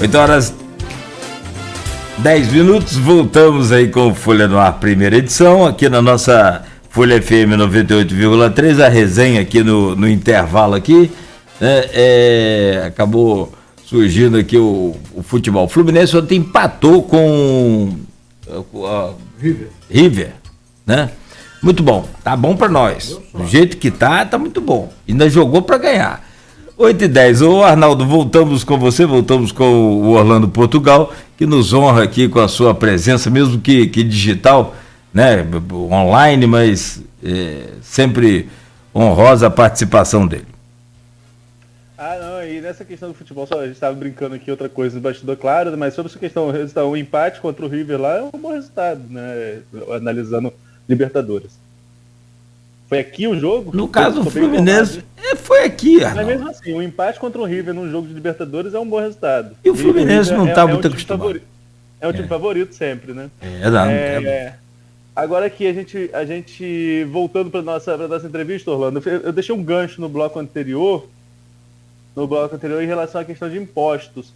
8h10, voltamos aí com o Folha no Ar, primeira edição, aqui na nossa Folha FM 98,3, a resenha aqui no intervalo aqui, né, acabou surgindo aqui o futebol. O Fluminense ontem empatou com River, né? Muito bom, tá bom pra nós, do jeito que tá muito bom, ainda jogou pra ganhar. 8h10, ô Arnaldo, voltamos com você, voltamos com o Orlando Portugal, que nos honra aqui com a sua presença, mesmo que digital, né, online, mas sempre honrosa a participação dele. Não, e nessa questão do futebol, só a gente estava brincando aqui outra coisa no bastidor, claro, mas sobre essa questão, o empate contra o River lá é um bom resultado, né, analisando Libertadores. Foi aqui o jogo? No caso do Fluminense, foi aqui, Arnaldo. Mas mesmo assim, o empate contra o River num jogo de Libertadores é um bom resultado. E o Fluminense não está muito acostumado. É um time favorito sempre, né? Agora aqui, a gente voltando para nossa entrevista, Orlando, eu deixei um gancho no bloco anterior em relação à questão de impostos.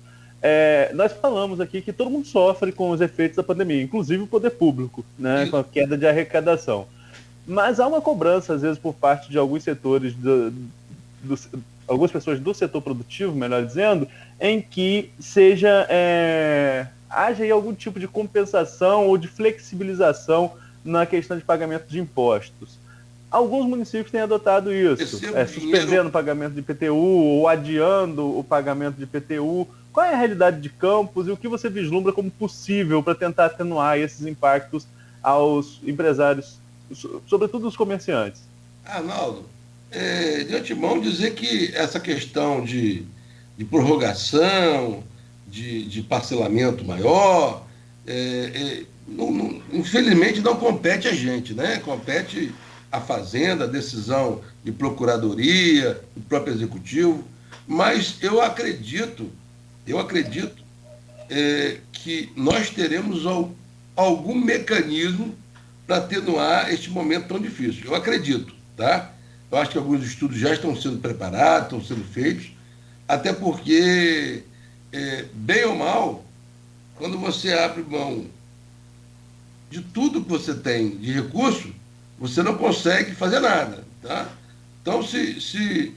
Nós falamos aqui que todo mundo sofre com os efeitos da pandemia, inclusive o poder público, né, com a queda de arrecadação. Mas há uma cobrança, às vezes, por parte de alguns setores, algumas pessoas do setor produtivo, melhor dizendo, em que haja aí algum tipo de compensação ou de flexibilização na questão de pagamento de impostos. Alguns municípios têm adotado isso, suspendendo o pagamento de IPTU ou adiando o pagamento de IPTU. Qual é a realidade de Campos e o que você vislumbra como possível para tentar atenuar esses impactos aos empresários, sobretudo os comerciantes? Arnaldo, de antemão dizer que essa questão de prorrogação, de parcelamento maior, infelizmente não compete a gente, né? Compete a Fazenda, a decisão de procuradoria, do próprio executivo, mas eu acredito que nós teremos algum mecanismo para atenuar este momento tão difícil. Eu acredito, tá? Eu acho que alguns estudos já estão sendo preparados, estão sendo feitos, até porque, bem ou mal, quando você abre mão de tudo que você tem de recurso, você não consegue fazer nada, tá? Então, se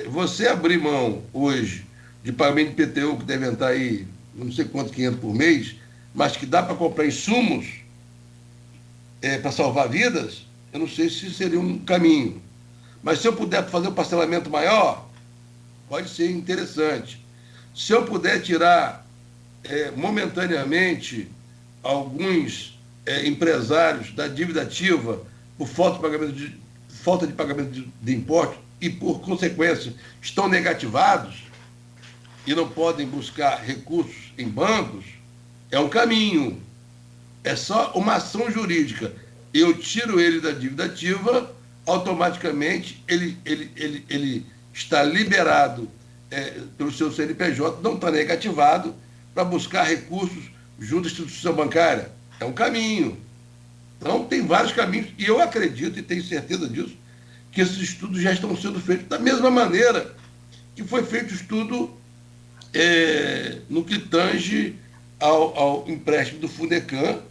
você abrir mão hoje de pagamento de IPTU, que deve entrar aí, não sei quanto, 500 por mês, mas que dá para comprar insumos para salvar vidas, eu não sei se seria um caminho. Mas se eu puder fazer um parcelamento maior, pode ser interessante. Se eu puder tirar momentaneamente alguns empresários da dívida ativa por falta de pagamento de impostos e, por consequência, estão negativados e não podem buscar recursos em bancos, é um caminho. É só uma ação jurídica. Eu tiro ele da dívida ativa, automaticamente ele está liberado pelo seu CNPJ, não está negativado, para buscar recursos junto à instituição bancária. É um caminho. Então, tem vários caminhos, e eu acredito, e tenho certeza disso, que esses estudos já estão sendo feitos da mesma maneira que foi feito o estudo no que tange ao empréstimo do Fundecam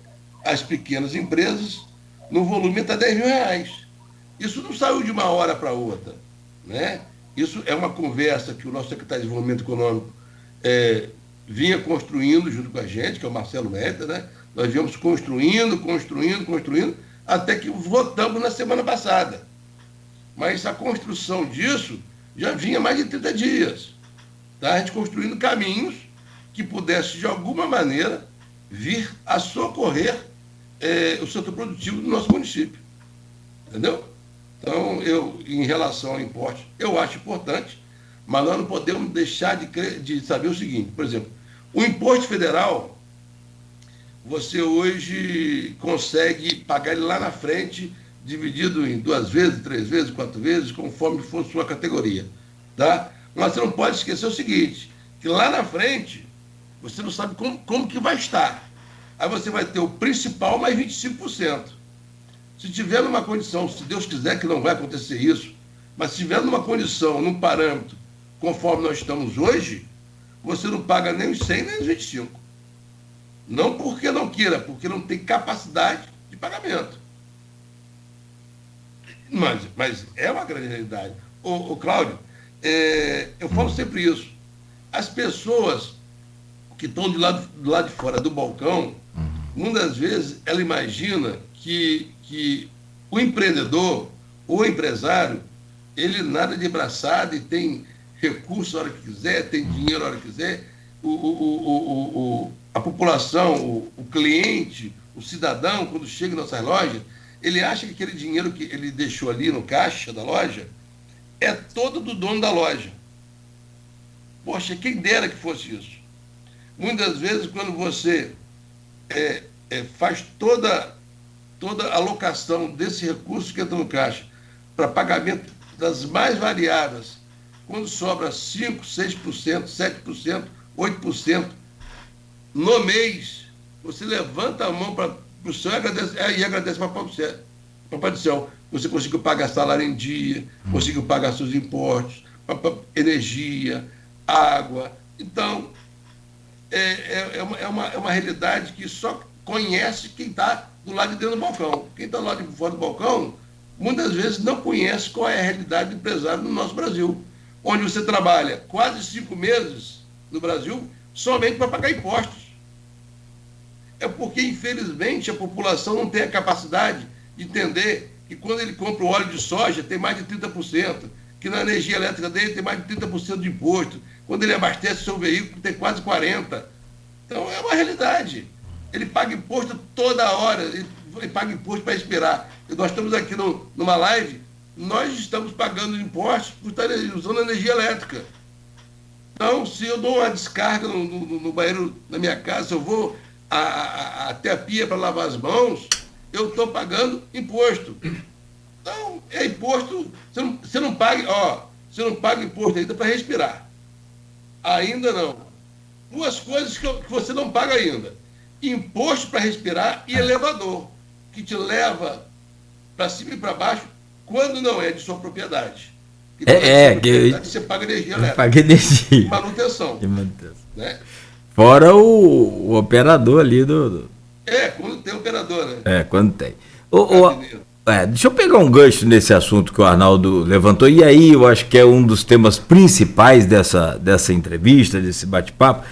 às pequenas empresas, no volume até R$10.000. Isso não saiu de uma hora para outra, né? Isso é uma conversa que o nosso secretário de Desenvolvimento Econômico vinha construindo junto com a gente, que é o Marcelo Mérida, né? Nós viemos construindo, até que votamos na semana passada. Mas a construção disso já vinha mais de 30 dias. Tá? A gente construindo caminhos que pudesse, de alguma maneira, vir a socorrer o setor produtivo do nosso município. Entendeu? Então, em relação ao imposto, eu acho importante, mas nós não podemos deixar de saber o seguinte, por exemplo, o imposto federal, você hoje consegue pagar ele lá na frente, dividido em 2 vezes, 3 vezes, 4 vezes, conforme for sua categoria. Tá? Mas você não pode esquecer o seguinte, que lá na frente, você não sabe como que vai estar. Aí você vai ter o principal mais 25%. Se tiver numa condição, se Deus quiser que não vai acontecer isso, mas se tiver numa condição, num parâmetro, conforme nós estamos hoje, você não paga nem os 100 nem os 25. Não porque não queira, porque não tem capacidade de pagamento. Mas é uma grande realidade. Ô Cláudio, eu falo sempre isso. As pessoas que estão do lado de fora do balcão, muitas vezes ela imagina que o empreendedor ou empresário, ele nada de braçada e tem recurso a hora que quiser, tem dinheiro a hora que quiser. A população, o cliente, o cidadão, quando chega em nossas lojas, ele acha que aquele dinheiro que ele deixou ali no caixa da loja é todo do dono da loja. Poxa, quem dera que fosse isso. Muitas vezes, quando você faz toda a alocação desse recurso que entra no caixa para pagamento das mais variadas, quando sobra 5%, 6%, 7%, 8%, no mês, você levanta a mão para o céu e agradece para o Papai do Céu. Você conseguiu pagar salário em dia, conseguiu pagar seus impostos, energia, água. Então, é uma realidade que só conhece quem está do lado de dentro do balcão. Quem está do lado de fora do balcão, muitas vezes não conhece qual é a realidade do empresário no nosso Brasil, onde você trabalha quase 5 meses no Brasil somente para pagar impostos. É porque, infelizmente, a população não tem a capacidade de entender que quando ele compra o óleo de soja tem mais de 30%, que na energia elétrica dele tem mais de 30% de imposto, quando ele abastece o seu veículo tem quase 40%. Então é uma realidade. Ele paga imposto toda hora, ele paga imposto para respirar. E nós estamos aqui numa live, nós estamos pagando impostos por estar usando energia elétrica. Então, se eu dou uma descarga no banheiro da minha casa, se eu vou até a pia para lavar as mãos, eu estou pagando imposto. Então, é imposto, você não paga imposto ainda para respirar. Ainda não. Duas coisas que você não paga ainda. Imposto para respirar e elevador, que te leva para cima e para baixo quando não é de sua propriedade. Você paga energia elétrica. Paga energia. Manutenção. Né? Fora o operador ali do... quando tem operador, né? Quando tem. Deixa eu pegar um gancho nesse assunto que o Arnaldo levantou, e aí eu acho que é um dos temas principais dessa entrevista, desse bate-papo,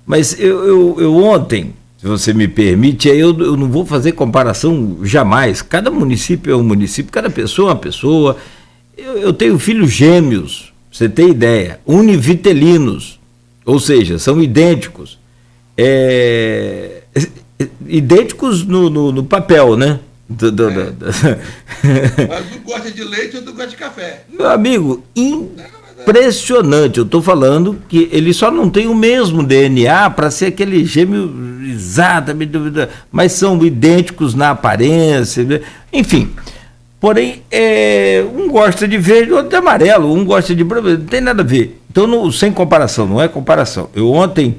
mas eu ontem, se você me permite, eu não vou fazer comparação jamais, cada município é um município, cada pessoa é uma pessoa. Eu tenho filhos gêmeos, pra você ter ideia, univitelinos, ou seja, são idênticos, idênticos no papel, né? Mas um gosta de leite e outro gosta de café. Meu amigo, impressionante. Eu estou falando que ele só não tem o mesmo DNA para ser aquele gêmeo exatamente, mas são idênticos na aparência, enfim. Porém, um gosta de verde, outro de amarelo, um gosta de branco, não tem nada a ver. Então, sem comparação, não é comparação. Eu ontem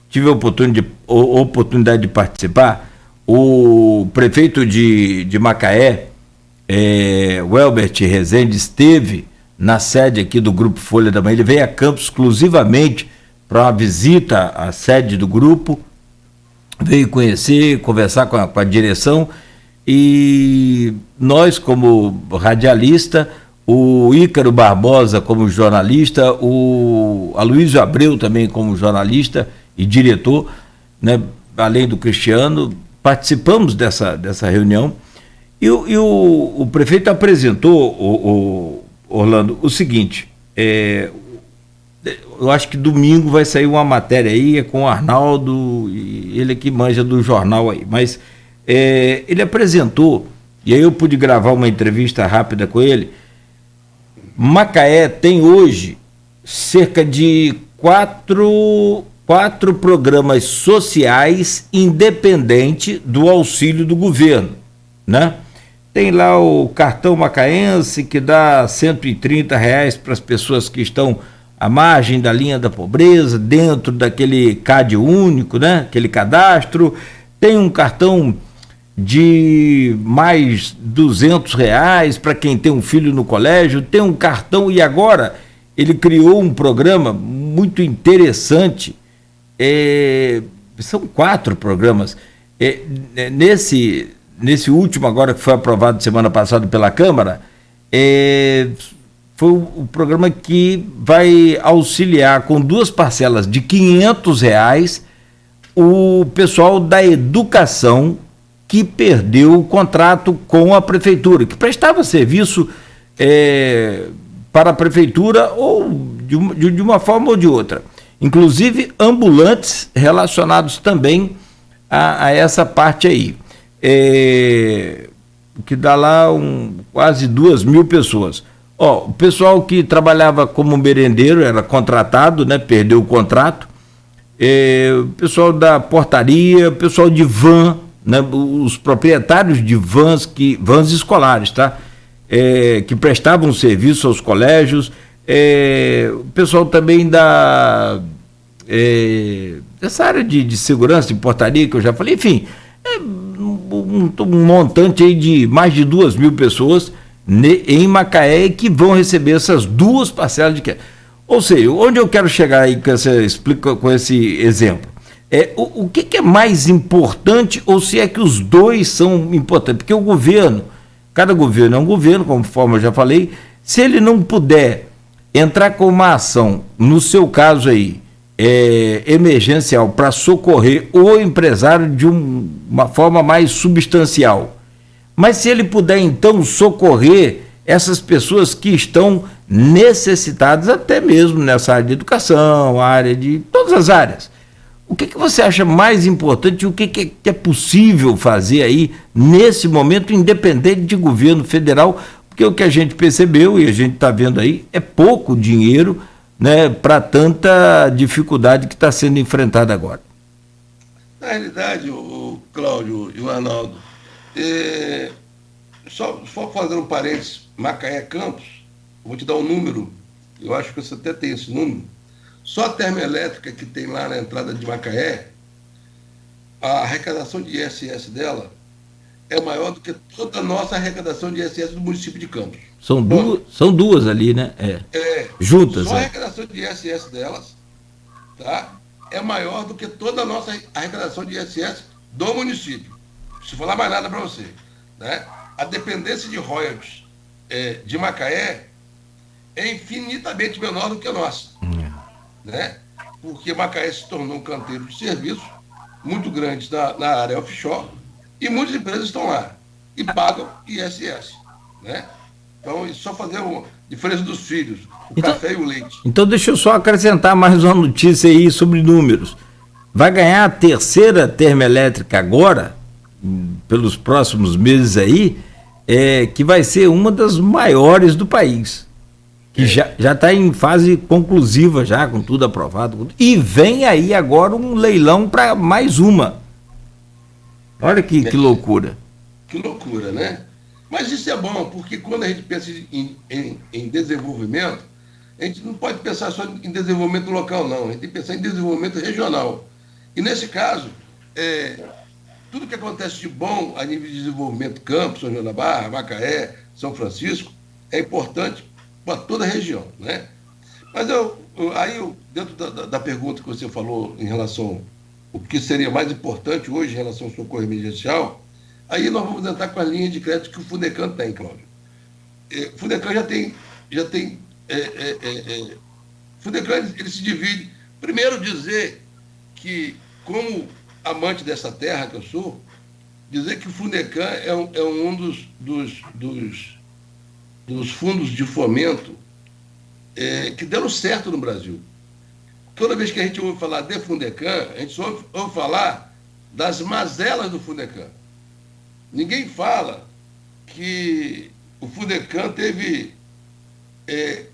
tive a oportunidade de participar. O prefeito de Macaé, o Elbert Rezende, esteve na sede aqui do Grupo Folha da Manhã. Ele veio a Campos exclusivamente para uma visita à sede do grupo, veio conhecer, conversar com a direção, e nós, como radialista, o Ícaro Barbosa como jornalista, o Aloysio Abreu também como jornalista e diretor, né, além do Cristiano, participamos dessa reunião, e o prefeito apresentou, Orlando, o seguinte, eu acho que domingo vai sair uma matéria aí, com o Arnaldo, e ele que manja do jornal aí, mas ele apresentou, e aí eu pude gravar uma entrevista rápida com ele. Macaé tem hoje cerca de quatro programas sociais independente do auxílio do governo, né? Tem lá o cartão macaense, que dá R$130 para as pessoas que estão à margem da linha da pobreza, dentro daquele CAD único, né? Aquele cadastro. Tem um cartão de mais R$200 para quem tem um filho no colégio. Tem um cartão, e agora ele criou um programa muito interessante. São 4 programas. Nesse último agora que foi aprovado semana passada pela Câmara, foi o programa que vai auxiliar com 2 parcelas de R$ 500 o pessoal da educação que perdeu o contrato com a prefeitura, que prestava serviço para a prefeitura ou de uma forma ou de outra. Inclusive ambulantes relacionados também a essa parte aí. Que dá lá quase 2.000 pessoas. O pessoal que trabalhava como merendeiro era contratado, né, perdeu o contrato. O pessoal da portaria, o pessoal de van, né, os proprietários de vans escolares, tá? Que prestavam serviço aos colégios, o pessoal também dessa área de segurança, de portaria que eu já falei, enfim, um montante aí de mais de 2.000 pessoas em Macaé que vão receber essas 2 parcelas de crédito. Ou seja, onde eu quero chegar aí com esse exemplo? O que é mais importante, ou se é que os 2 são importantes? Porque o governo, cada governo é um governo, conforme eu já falei, se ele não puder entrar com uma ação, no seu caso aí, emergencial, para socorrer o empresário de uma forma mais substancial, mas se ele puder então socorrer essas pessoas que estão necessitadas, até mesmo nessa área de educação, área de todas as áreas, o que você acha mais importante, o que é possível fazer aí nesse momento, independente de governo federal, porque o que a gente percebeu e a gente está vendo aí é pouco dinheiro, né, para tanta dificuldade que está sendo enfrentada agora. Na realidade, o Cláudio e o Arnaldo, só fazendo um parênteses, Macaé Campos, eu vou te dar um número, eu acho que você até tem esse número, só a termoelétrica que tem lá na entrada de Macaé, a arrecadação de ISS dela é maior do que toda a nossa arrecadação de ISS do município de Campos. São duas ali, né? Juntas. Só a arrecadação de ISS delas, tá, é maior do que toda a nossa arrecadação de ISS do município. Não preciso falar mais nada para você. Né? A dependência de royalties de Macaé é infinitamente menor do que a nossa. Né? Porque Macaé se tornou um canteiro de serviços muito grande na área offshore e muitas empresas estão lá e pagam ISS. Né? Então, só fazer a diferença dos filhos, café e o leite. Então, deixa eu só acrescentar mais uma notícia aí sobre números. Vai ganhar a 3ª termoelétrica agora, pelos próximos meses aí, que vai ser uma das maiores do país. Que já está em fase conclusiva, já com tudo aprovado. E vem aí agora um leilão para mais uma. Olha que loucura. Que loucura, né? Mas isso é bom, porque quando a gente pensa em desenvolvimento, a gente não pode pensar só em desenvolvimento local, não. A gente tem que pensar em desenvolvimento regional. E nesse caso, tudo que acontece de bom a nível de desenvolvimento, Campos, São João da Barra, Macaé, São Francisco, é importante para toda a região. Né? Mas dentro da pergunta que você falou em relação ao que seria mais importante hoje em relação ao socorro emergencial, aí nós vamos entrar com a linha de crédito que o Fundecam tem, Cláudio. O Fundecam Fundecam, ele se divide. Primeiro, dizer que, como amante dessa terra que eu sou, dizer que o Fundecam é um dos fundos de fomento que deram certo no Brasil. Toda vez que a gente ouve falar de Fundecam, a gente só ouve falar das mazelas do Fundecam. Ninguém fala que o Fundecam teve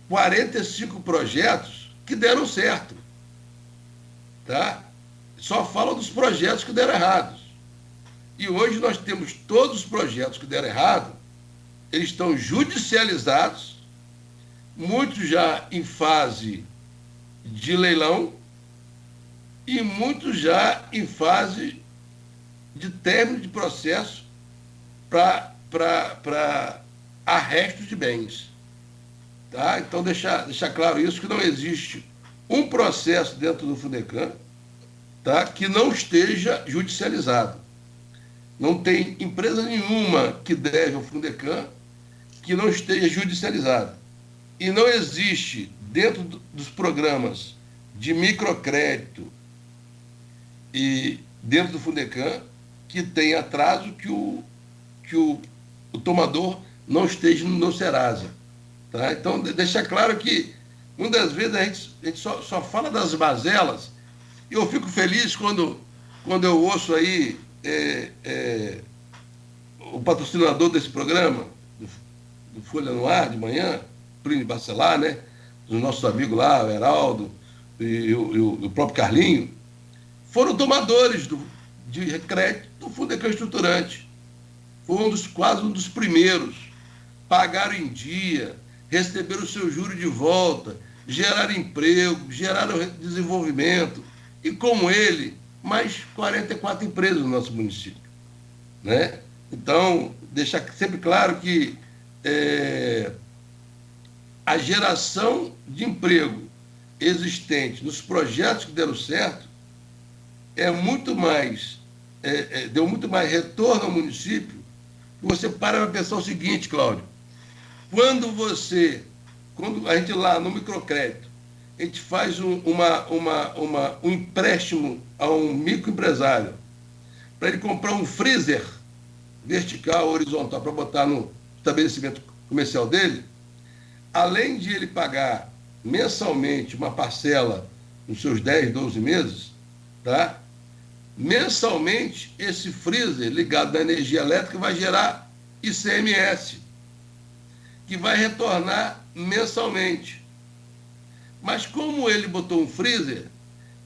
45 projetos que deram certo. Tá? Só falam dos projetos que deram errados. E hoje nós temos todos os projetos que deram errado, eles estão judicializados, muitos já em fase de leilão e muitos já em fase de término de processo para arresto de bens. Tá? Então, deixar claro isso, que não existe um processo dentro do Fundecam, tá, que não esteja judicializado. Não tem empresa nenhuma que deve ao Fundecam que não esteja judicializada. E não existe, dentro dos programas de microcrédito e dentro do Fundecam, que tenha atraso que o tomador não esteja no Serasa. Tá? Então, deixar claro que, muitas vezes, a gente só fala das mazelas, e eu fico feliz quando eu ouço aí o patrocinador desse programa, do Folha no Ar, de manhã, Plínio Bacelar, né? Os nossos amigos lá, o Heraldo e o próprio Carlinho, foram tomadores de crédito do Fundecam Estruturante. Foi quase um dos primeiros. Pagaram em dia, receberam o seu juro de volta, geraram emprego, geraram desenvolvimento. E como ele, mais 44 empresas no nosso município. Né? Então, deixar sempre claro que a geração de emprego existente nos projetos que deram certo deu muito mais retorno ao município. E você para pensar o seguinte, Cláudio, quando a gente lá no microcrédito, a gente faz um empréstimo a um microempresário para ele comprar um freezer vertical, horizontal, para botar no estabelecimento comercial dele, além de ele pagar mensalmente uma parcela nos seus 10, 12 meses, tá? Mensalmente, esse freezer ligado à energia elétrica vai gerar ICMS, que vai retornar mensalmente. Mas como ele botou um freezer,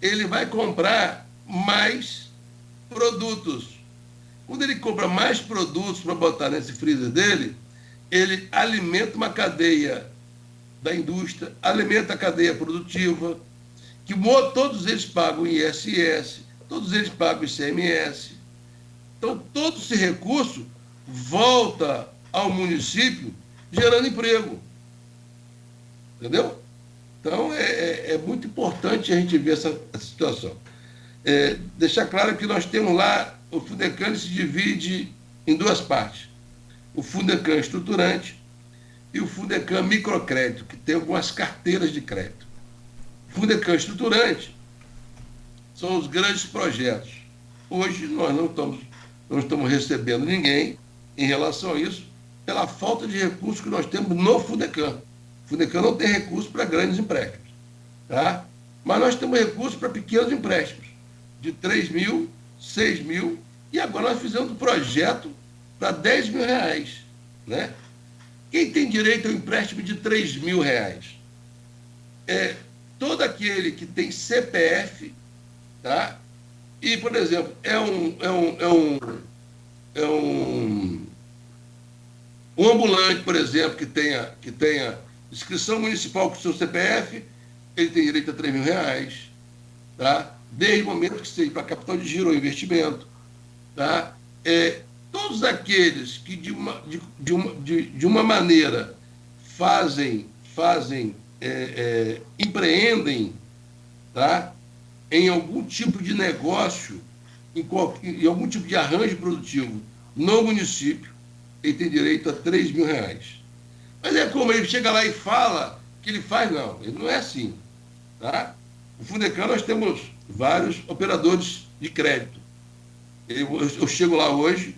ele vai comprar mais produtos. Quando ele compra mais produtos para botar nesse freezer dele, ele alimenta uma cadeia da indústria, alimenta a cadeia produtiva, que todos eles pagam ISS, todos eles pagam ICMS. Então, todo esse recurso volta ao município gerando emprego. Entendeu? Então, é muito importante a gente ver essa situação. Deixar claro que nós temos lá, o Fundecam se divide em duas partes. O Fundecam Estruturante e o Fundecam Microcrédito, que tem algumas carteiras de crédito. O Fundecam Estruturante são os grandes projetos. Hoje nós não estamos recebendo ninguém em relação a isso, pela falta de recursos que nós temos no Fundecam. O Fundecam não tem recursos para grandes empréstimos. Tá? Mas nós temos recursos para pequenos empréstimos, de 3 mil, 6 mil, e agora nós fizemos um projeto para 10 mil reais. Né? Quem tem direito ao empréstimo de 3 mil reais? Todo aquele que tem CPF, tá? E, por exemplo, um ambulante, por exemplo, que tenha inscrição municipal com o seu CPF, ele tem direito a 3 mil reais, tá? Desde o momento que seja para capital de giro ou investimento. Tá? Todos aqueles que de uma maneira empreendem, tá? Em algum tipo de negócio, em algum tipo de arranjo produtivo no município, ele tem direito a 3 mil reais. Mas é como ele chega lá e fala que ele faz, não, ele não é assim. Tá? No Fundecam nós temos vários operadores de crédito. Eu chego lá hoje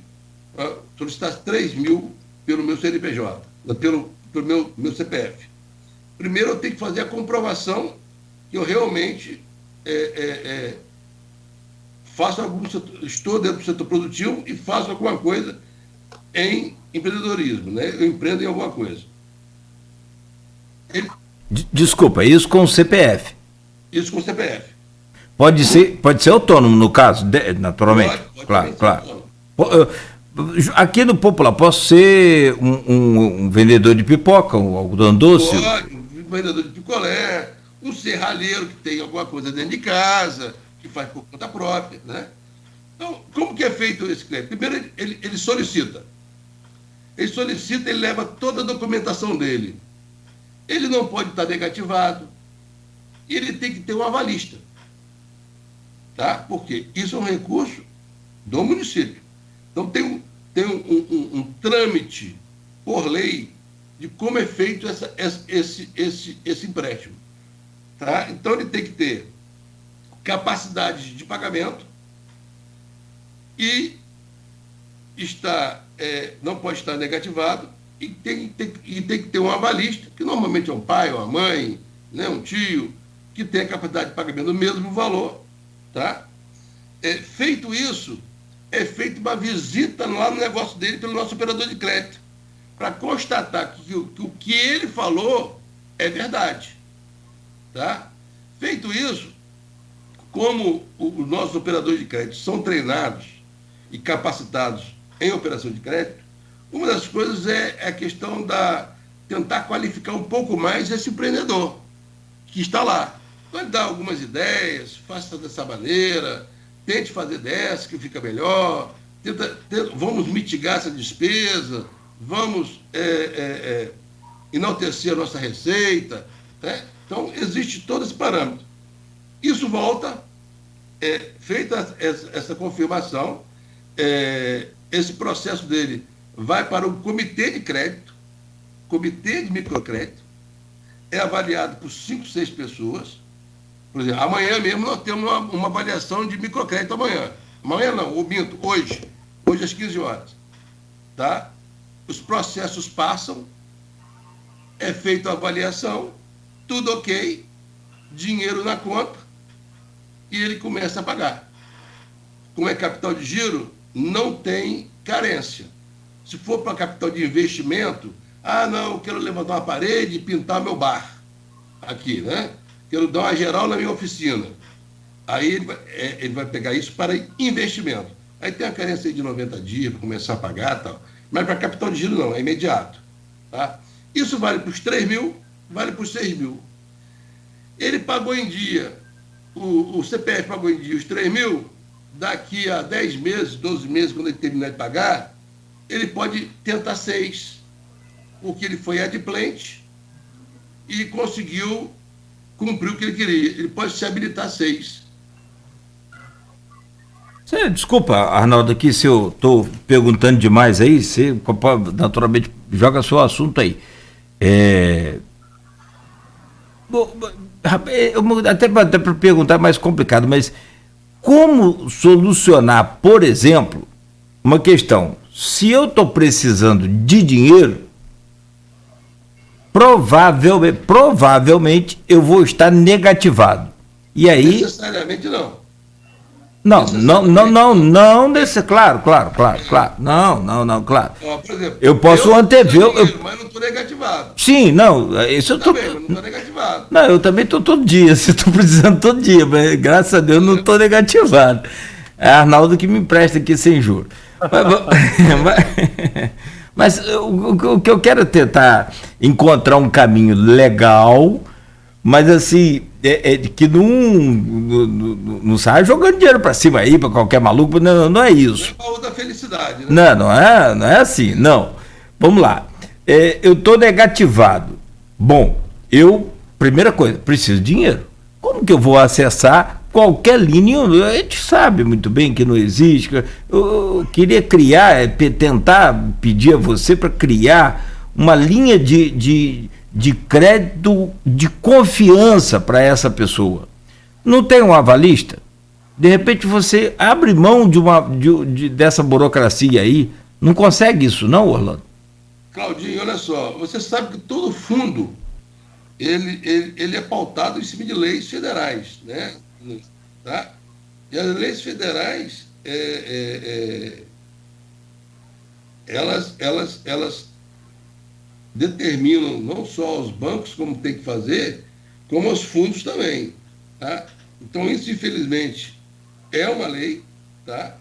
para solicitar 3 mil pelo meu CNPJ, pelo meu CPF. Primeiro eu tenho que fazer a comprovação que eu realmente estou dentro do setor produtivo e faço alguma coisa em empreendedorismo, né? Eu empreendo em alguma coisa. Desculpa, isso com o CPF? Isso com o CPF. Pode ser autônomo, no caso, naturalmente. Pode claro. Aqui no Popular, posso ser um vendedor de pipoca, um algodão doce? Pode, um vendedor de picolé, um serralheiro que tem alguma coisa dentro de casa, que faz por conta própria, né? Então, como que é feito esse crédito? Primeiro, ele solicita. Ele leva toda a documentação dele. Ele não pode estar negativado, e ele tem que ter um avalista. Tá? Porque isso é um recurso do município. Então tem um trâmite por lei de como é feito esse empréstimo. Tá? Então ele tem que ter capacidade de pagamento e não pode estar negativado e tem que ter um avalista, que normalmente é um pai, uma mãe, né, um tio, que tem a capacidade de pagamento do mesmo valor. Tá? Feito isso, é feita uma visita lá no negócio dele pelo nosso operador de crédito, para constatar que o que ele falou é verdade. Tá? Feito isso, como os nossos operadores de crédito são treinados e capacitados em operação de crédito, uma das coisas é a questão tentar qualificar um pouco mais esse empreendedor que está lá. Então, ele dá algumas ideias, faça dessa maneira, tente fazer dessa que fica melhor, vamos mitigar essa despesa, vamos enaltecer a nossa receita. Né? Então, existe todo esse parâmetro. Isso volta, feita essa confirmação, esse processo dele vai para o comitê de crédito, comitê de microcrédito, é avaliado por 5, 6 pessoas. Por exemplo, amanhã mesmo nós temos uma avaliação de microcrédito amanhã. Amanhã não, ou minto, hoje às 15 horas. Tá? Os processos passam, é feita a avaliação, tudo ok, dinheiro na conta, e ele começa a pagar. Como é capital de giro, não tem carência. Se for para capital de investimento, não, eu quero levantar uma parede e pintar meu bar aqui, né? Quero dar uma geral na minha oficina. Aí ele vai pegar isso para investimento. Aí tem a carência de 90 dias para começar a pagar e tal. Mas para capital de giro não, é imediato. Tá? Isso vale para os 3 mil, vale para os 6 mil. Ele pagou em dia, o CPF pagou em dia os 3 mil, daqui a 10 meses, 12 meses, quando ele terminar de pagar, ele pode tentar 6, porque ele foi adimplente e conseguiu cumprir o que ele queria. Ele pode se habilitar 6. Desculpa, Arnaldo, aqui se eu estou perguntando demais aí, você naturalmente joga seu assunto aí. Até para perguntar é mais complicado, mas como solucionar, por exemplo, uma questão? Se eu estou precisando de dinheiro, provavelmente eu vou estar negativado. E aí... Necessariamente não. Não, claro. Não, claro. Por exemplo, eu posso antever... mas não estou negativado. Sim, não, isso eu tô... Também, mas não estou negativado. Não, eu também estou todo dia, se estou precisando todo dia, mas graças a Deus não estou negativado. É Arnaldo que me empresta aqui sem juros. Mas o que eu quero é tentar encontrar um caminho legal, mas assim, que não sai jogando dinheiro para cima aí, para qualquer maluco, não é isso. Não é baú da felicidade, né? Não é assim, não. Vamos lá. Eu estou negativado. Bom, primeira coisa, preciso de dinheiro. Como que eu vou acessar qualquer linha? A gente sabe muito bem que não existe. Eu queria tentar pedir a você para criar uma linha de crédito de confiança para essa pessoa. Não tem um avalista? De repente você abre mão dessa burocracia aí. Não consegue isso não, Orlando? Claudinho, olha só, você sabe que todo fundo ele é pautado em cima de leis federais, né? Tá? E as leis federais elas determinam não só os bancos como tem que fazer, como os fundos também, tá? Então isso infelizmente é uma lei, tá?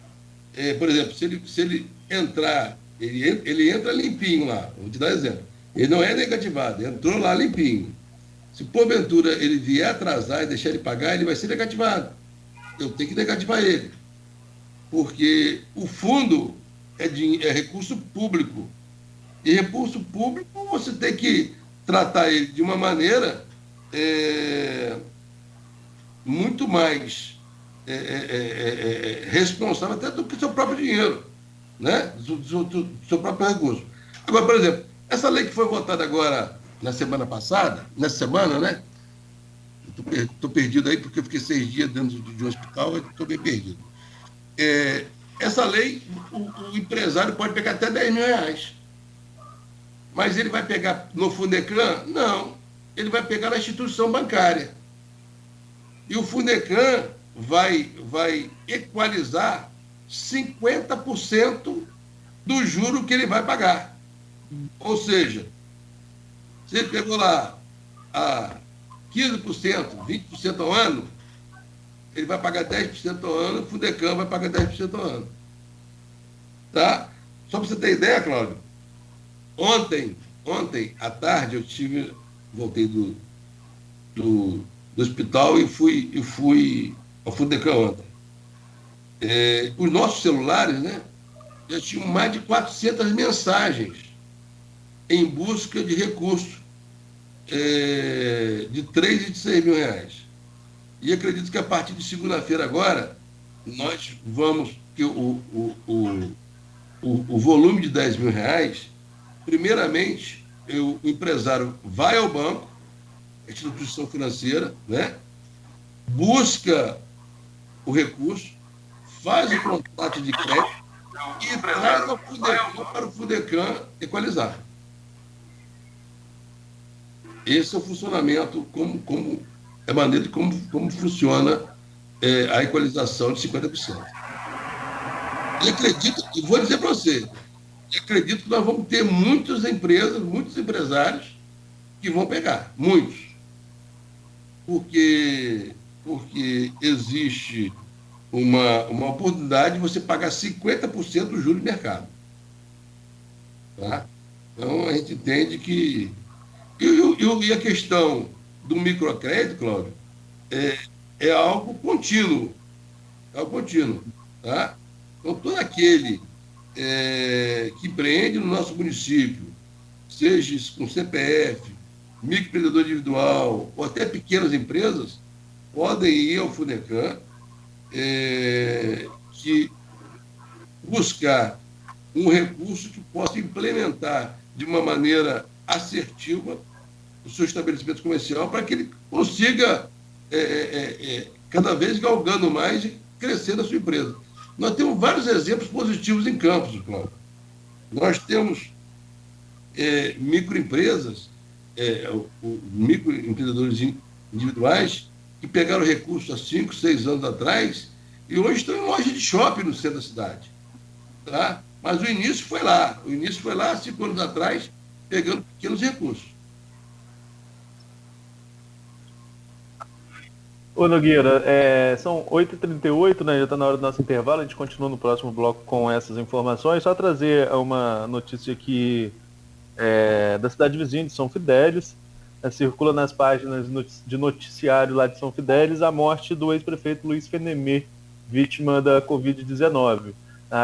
Por exemplo, se ele entrar, ele entra limpinho lá, vou te dar exemplo, ele não é negativado, entrou lá limpinho. Se porventura ele vier atrasar e deixar ele pagar, ele vai ser negativado. Eu tenho que negativar ele. Porque o fundo é recurso público. E recurso público você tem que tratar ele de uma maneira muito mais responsável até do que o seu próprio dinheiro, né? Do seu próprio recurso. Agora, por exemplo, essa lei que foi votada agora na semana passada, nessa semana, né? Estou perdido aí porque eu fiquei 6 dias dentro de um hospital e estou bem perdido. Essa lei, o empresário pode pegar até R$10.000. Mas ele vai pegar no Fundecam? Não. Ele vai pegar na instituição bancária. E o Fundecam vai equalizar 50% do juro que ele vai pagar. Ou seja, se ele pegou lá a 15%, 20% ao ano, ele vai pagar 10% ao ano, o Fundecam vai pagar 10% ao ano. Tá? Só para você ter ideia, Cláudio, ontem à tarde voltei do hospital e fui ao Fundecam ontem. Os nossos celulares, né, já tinham mais de 400 mensagens em busca de recursos de 3 e de 6 mil reais. E acredito que a partir de segunda-feira agora, nós vamos, que o volume de 10 mil reais, primeiramente, o empresário vai ao banco, a instituição financeira, né, busca o recurso, faz o contrato de crédito e traz para o Fundecam equalizar. Esse é o funcionamento, como é a maneira como funciona a equalização de 50%. E acredito, e vou dizer para você, acredito que nós vamos ter muitas empresas, muitos empresários que vão pegar, muitos. Porque existe uma oportunidade de você pagar 50% do juro de mercado. Tá? Então, a gente entende que... E a questão do microcrédito, Cláudio, é algo contínuo. É algo contínuo. Tá? Então, todo aquele que empreende no nosso município, seja com CPF, microempreendedor individual ou até pequenas empresas, podem ir ao Fundecam que buscar um recurso que possa implementar de uma maneira assertiva o seu estabelecimento comercial para que ele consiga cada vez galgando mais e crescer na sua empresa. Nós temos vários exemplos positivos em Campos, Cláudio. Nós temos microempresas, microempreendedores individuais que pegaram recursos há 5, 6 anos atrás e hoje estão em loja de shopping no centro da cidade. Tá? Mas o início foi lá. O início foi lá há 5 anos atrás, pegando pequenos recursos. Ô Nogueira, são 8h38, né? Já está na hora do nosso intervalo, a gente continua no próximo bloco com essas informações. Só trazer uma notícia aqui da cidade vizinha de São Fidélis. Circula nas páginas de noticiário lá de São Fidélis a morte do ex-prefeito Luiz Fenemê, vítima da Covid-19.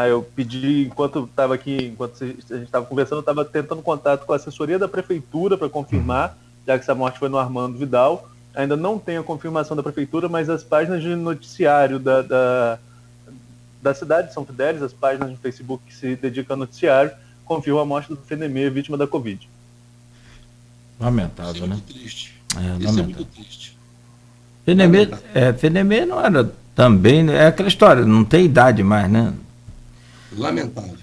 Eu pedi, enquanto a gente estava conversando, eu estava tentando contato com a assessoria da prefeitura para confirmar, já que essa morte foi no Armando Vidal. Ainda não tem a confirmação da prefeitura, mas as páginas de noticiário da cidade de São Fidélis, as páginas de Facebook que se dedicam ao noticiário, confirmam a morte do Fenemê, vítima da Covid. Lamentável, né? Muito triste. Isso é muito triste. Fenemê não era também... É aquela história, não tem idade mais, né? Lamentável.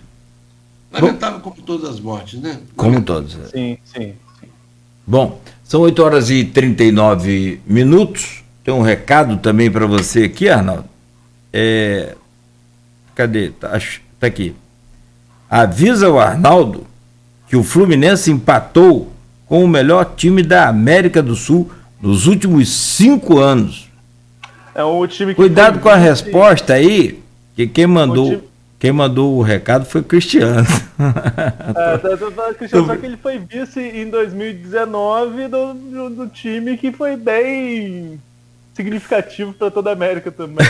Lamentável como todas as mortes, né? Como todas. Sim, sim. Bom, são 8h39. Tem um recado também para você aqui, Arnaldo. Cadê? Tá aqui. Avisa o Arnaldo que o Fluminense empatou com o melhor time da América do Sul nos últimos 5 anos. O time que Cuidado com a resposta aí, que quem mandou o recado foi o Cristiano. Só que ele foi vice em 2019 do time que foi bem significativo para toda a América também.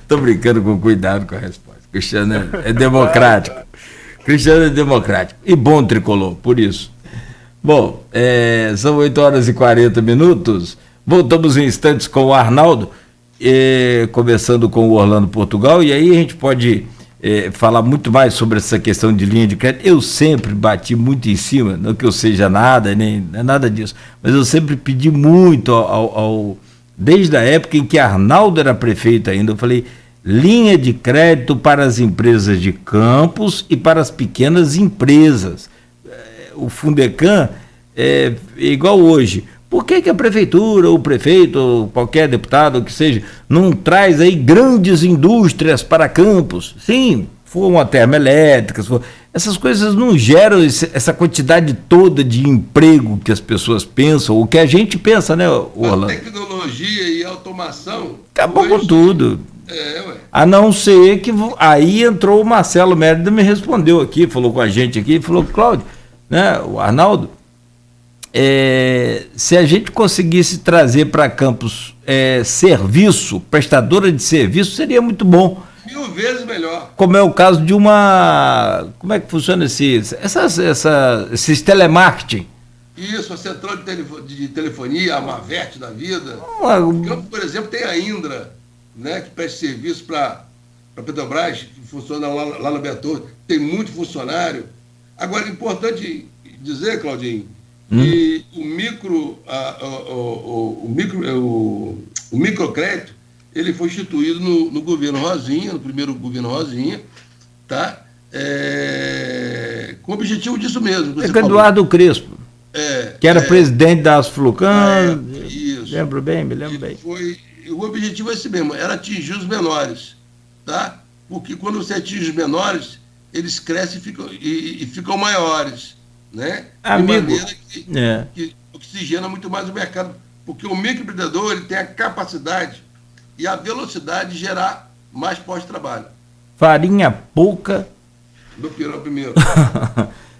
Tô brincando com cuidado com a resposta. Cristiano é democrático. Cristiano é democrático. E bom tricolor, por isso. Bom, são 8h40. Voltamos em instantes com o Arnaldo, começando com o Orlando Portugal, e aí a gente pode falar muito mais sobre essa questão de linha de crédito. Eu sempre bati muito em cima, não que eu seja nada, nem nada disso, mas eu sempre pedi muito desde a época em que Arnaldo era prefeito ainda, eu falei, linha de crédito para as empresas de Campos e para as pequenas empresas. O Fundecam é igual hoje. Por que a prefeitura, o prefeito, ou qualquer deputado, o que seja, não traz aí grandes indústrias para Campos? Sim, for uma termoelétrica, essas coisas não geram essa quantidade toda de emprego que as pessoas pensam, ou que a gente pensa, né, Orlando? A tecnologia e automação... Acabou com tudo. Ué. A não ser que... Aí entrou o Marcelo Mérida, me respondeu aqui, falou com a gente aqui, falou, Cláudio, né, o Arnaldo, se a gente conseguisse trazer para Campos serviço, prestadora de serviço, seria muito bom. 1000 vezes melhor. Como é o caso de uma... Como é que funciona esses telemarketing? Isso, a central de telefonia, a Maverte da vida. Campos, por exemplo, tem a Indra, né, que presta serviço para a Petrobras, que funciona lá no Betor, tem muito funcionário. Agora, é importante dizer, Claudinho, que o microcrédito, ele foi instituído no governo Rosinha, no primeiro governo Rosinha, tá? Com o objetivo disso mesmo. Com Eduardo Crespo, que era presidente da Asflucan. Isso. Me lembro bem. O objetivo é esse mesmo, era atingir os menores, tá? Porque quando você atinge os menores, eles crescem e ficam maiores, né? Amigo, de maneira que oxigena muito mais o mercado, porque o microempreendedor, ele tem a capacidade e a velocidade de gerar mais pós-trabalho. Farinha pouca. Do pirão primeiro.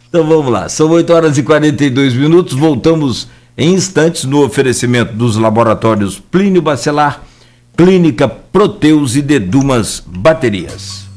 Então vamos lá, são 8h42, voltamos em instantes no oferecimento dos laboratórios Plínio Bacelar, Clínica Proteus e Dedumas Baterias.